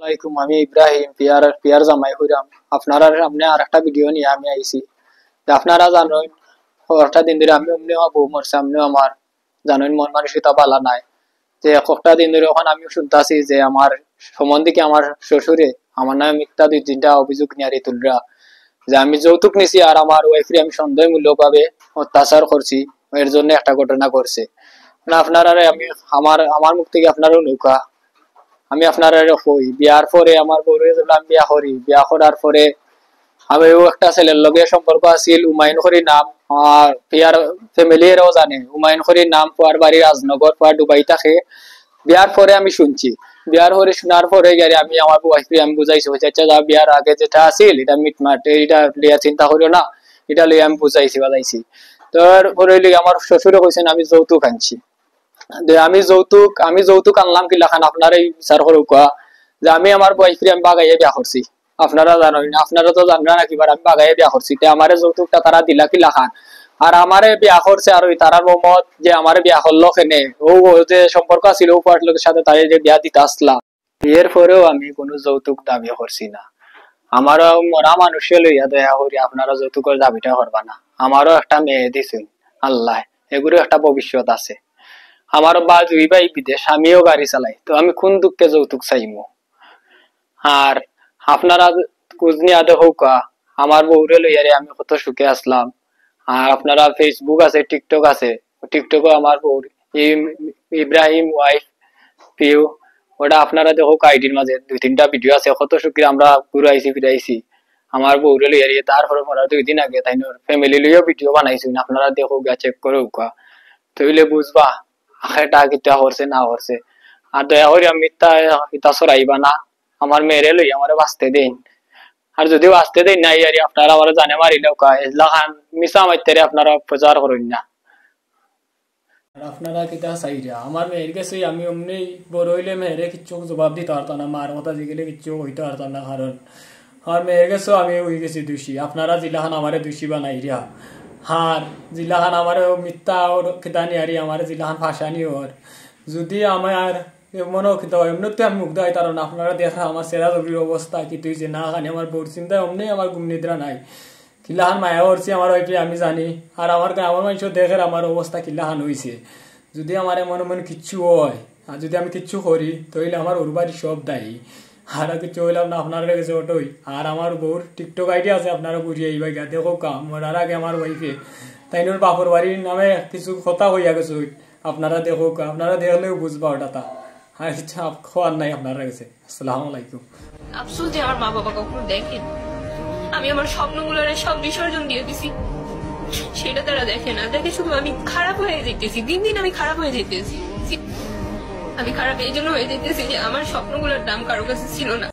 আসসালামাইকুম, আমি ইব্রাহিম পিয়ার জামাই হইরাম। আপনারা সামনে আর একটা ভিডিও নিয়ে আমি আইছি। আপনারা জানেন কয়েকটা দিন ধরে আমি অমনি আমার বউ মরছে, আপনিও আমার জানেন মন মানসিকতা পালা নাই। যে কয়েকটা দিন ধরে ওখানে আমি শুনতেছি যে আমার সম্বন্ধে আমার শ্বশুরে আমার নামে মিথ্যা 2-3টা অভিযোগ নিয়ে তুলরা, যে আমি যৌতুক নিছি আর আমার ওয়াইফরে আমি সন্দেহমূলক ভাবে অত্যাচার করছি। এর জন্য একটা ঘটনা করছে। আপনারা আমি আমার আমার মুখ থেকে আপনারও নৌকা আমি আপনার কই বিয়ার পরে আমার বউরে যখন আমি বিয়া করি, বিয়া করার পরে আমিও একটা ছেলের লগে সম্পর্ক আছিল, উমায়ুন খরির নাম। আর বিয়ার ফ্যামিলি এরাও জানে উমায়ুন খরির নাম, পোয়ার বাড়ি রাজনগর, পোয়ার দুবাই থাকে। বিয়ার পরে আমি শুনছি, বিয়ার পরে শোনার পরে গেলে আমি আমার ওয়াইফকে আমি বুঝাইছি, আচ্ছা যা বিয়ার আগে যেটা আছিল এটা মিটমাট, এটা লিয়া চিন্তা করিও না, এটা লিয়ে আমি বুঝাইছি বাজাইছি। তোর পরে আমার শ্বশুরে কইছেন আমি যৌতুক আনছি। আমি যৌতুক আনলাম কি লাখান আপনারা বিচার করুক যে আমি আমার ওয়াইফরে আমি বাগাইয়ে বিয়া করছি। আপনারা জানেন না, আপনারা তো জানবেন না কিবার আমি বাগাইয়ে বিয়া করছি, আমারে যৌতুকটা তারা দিলা কি লাখান। আর আমারে বিয়া করছে আর ওই তারার মত যে আমারে বিয়া করলো কেনে, ও যে সম্পর্ক ছিল ও লোকের সাথে তাই যে বিয়া দিতে আসলা। বিয়ের পরেও আমি কোনো যৌতুক দাবি করছি না। আমারও মরা মানুষে লইয়া দয়া করি আপনারা যৌতুকের দাবিটা করবা না। আমারও একটা মেয়ে দিছেন আল্লাহ, এগুলো একটা ভবিষ্যৎ আছে। আমার বা দুই ভাই বিদেশ, আমিও গাড়ি চালাই, তো আমি কোন দুঃখে যৌতুক চাইমু। আর আপনারা কুজনি আদে হোক আমার বউরে লইয়ারে আমি কত সুখে আসলাম। আর আপনারা ফেসবুক আছে, টিকটক আছে, টিকটকে আমার বউর ইব্রাহিম ওয়াইফ পিউ, ওটা আপনারা দেখো আইডির মাঝে 2-3টা ভিডিও আছে, কত সুখে আমরা ঘুরাইছি ফিরাইছি আমার বউরে লইয়ারে। তারপরে পরে 2 দিন আগে তাই ফ্যামিলি লইয়াও ভিডিও বানাইছি, আপনারা দেখো চেক করে তইলে বুঝবা আখেটা কিতা করছে না করছে। আর দয়া করে আমি ইতা চড়াইবা না, আমার মেয়েরে লই আমার বাঁচতে দেন। আর যদি বাঁচতে দেন নাই আর আপনারা আমার জানে মারিলেও এজলা খান মিশা মাইতে আপনারা প্রচার করেন না। আপনারা কিতা চাইরা আমার মেয়ের কাছে আমি অমনি বড় হইলে মেয়েরে কিচ্ছু জবাব দিতে পারতাম না, মার কথা জিগেলে কিচ্ছু হইতে পারতাম না, কারণ আমার মেয়ের কাছেও আমি হয়ে গেছি দোষী। আপনারা জিলাখান আমারে দোষী বানাইরা, হার জিলাখান আমার মিথ্যা ওর খিতানি হারি আমার জিলাখান ফাঁসানি ওর। যদি আমার মনে খিতা হয় এমনিতে আমি মুগ্ধ হয়, কারণ আপনারা দেখা আমার সেরা জবির অবস্থা কি তুই যে না খানি আমার বোর চিন্তায় অমনি আমার ঘুম নিদ্রা নাই। কিলাহান মায়া করছি আমার ওইপে আমি জানি, আর আমার মানুষ দেখে আমার অবস্থা কিলাহান হয়েছে। যদি আমার মনে মনে কিচ্ছু হয় আর যদি আমি কিচ্ছু করি তাহলে আমার ওর বাড়ি সব দায়ী। আর কিছু হইলাম না আপনার কাছে ওটাই। আর আমার বউর টিকটক আইডি আছে, আপনারা ঘুরিয়ে এই ভাই দেখো মরার আগে আমার ওয়াইফে তাই বাপর বাড়ির নামে কিছু কথা হইয়া গেছে, আপনারা দেখো আপনারা দেখলেও বুঝবা ওটা। আর কিছু খোয়ার নাই আপনারা কাছে। আসসালামু আলাইকুম। আফসোস যে আমার মা বাবা কখনো দেখেন আমি আমার স্বপ্নগুলোর সব বিসর্জন দিয়ে দিছি, সেটা তারা দেখে না। দেখে শুধু আমি খারাপ হয়ে যেতেছি, দিন দিন আমি খারাপ হয়ে যেতেছি। আমি খারাপ এই জন্য হয়ে যেতেছি যে আমার স্বপ্নগুলোর দাম কারো কাছে ছিল না।